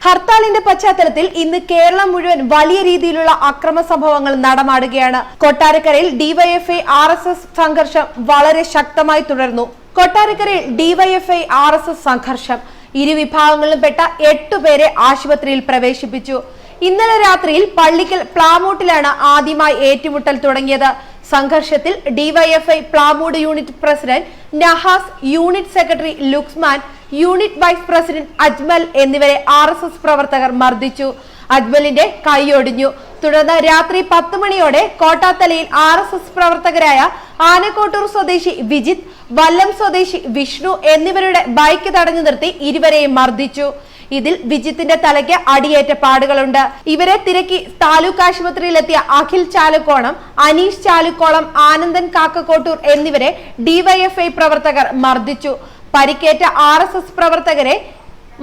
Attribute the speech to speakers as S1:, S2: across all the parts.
S1: ഹർത്താലിന്റെ പശ്ചാത്തലത്തിൽ ഇന്ന് കേരളം മുഴുവൻ വലിയ രീതിയിലുള്ള അക്രമ സംഭവങ്ങൾ നടമാടുകയാണ്. കൊട്ടാരക്കരയിൽ ഡിവൈഎഫ്ഐ RSS സംഘർഷം വളരെ ശക്തമായി തുടർന്നു. കൊട്ടാരക്കരയിൽ ഡിവൈഎഫ്ഐ RSS സംഘർഷം ഇരുവിഭാഗങ്ങളിലും പെട്ട 8 പേരെ ആശുപത്രിയിൽ പ്രവേശിപ്പിച്ചു. ഇന്നലെ രാത്രിയിൽ പള്ളിക്കൽ പ്ലാമൂട്ടിലാണ് ആദ്യമായി ഏറ്റുമുട്ടൽ തുടങ്ങിയത്. സംഘർഷത്തിൽ DYFI Plamoodu unit president Nahas, unit secretary Luksman, unit vice president Ajmal എന്നിവരെ RSS പ്രവർത്തകർ മർദ്ദിച്ചു. അജ്മലിന്റെ കൈയൊടിഞ്ഞു. തുടർന്ന് രാത്രി 10 മണിയോടെ കോട്ടാത്തലയിൽ RSS പ്രവർത്തകരായ ആനക്കോട്ടൂർ സ്വദേശി വിജിത്ത്, വല്ലം സ്വദേശി വിഷ്ണു എന്നിവരുടെ ബൈക്ക് തടഞ്ഞു നിർത്തി ഇരുവരെയും മർദ്ദിച്ചു. ഇതിൽ വിജിത്തിന്റെ തലയ്ക്ക് അടിയേറ്റ പാടുകളുണ്ട്. ഇവരെ തിരക്കി താലൂക്ക് ആശുപത്രിയിലെത്തിയ അഖിൽ ചാലുക്കോണം, അനീഷ് ചാലുക്കോളം, ആനന്ദൻ കാക്കക്കോട്ടൂർ എന്നിവരെ ഡിവൈഎഫ്ഐ പ്രവർത്തകർ മർദ്ദിച്ചു. പരിക്കേറ്റ RSS പ്രവർത്തകരെ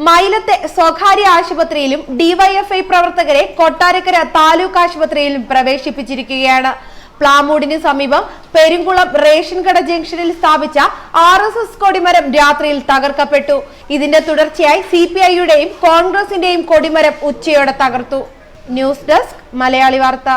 S1: മൈലത്തെ സ്വകാര്യ ആശുപത്രിയിലും ഡിവൈഎഫ്ഐ പ്രവർത്തകരെ കൊട്ടാരക്കര താലൂക്ക് ആശുപത്രിയിലും പ്രവേശിപ്പിച്ചിരിക്കുകയാണ്. പ്ലാമൂടിന് സമീപം പെരുങ്കുളം റേഷൻ കട ജംഗ്ഷനിൽ സ്ഥാപിച്ച RSS കൊടിമരം രാത്രിയിൽ തകർക്കപ്പെട്ടു. ഇതിന്റെ തുടർച്ചയായി CPI യുടെയും കോൺഗ്രസിന്റെയും കൊടിമരം ഉച്ചയോടെ തകർത്തു. ന്യൂസ് ഡെസ്ക് മലയാളി വാർത്ത.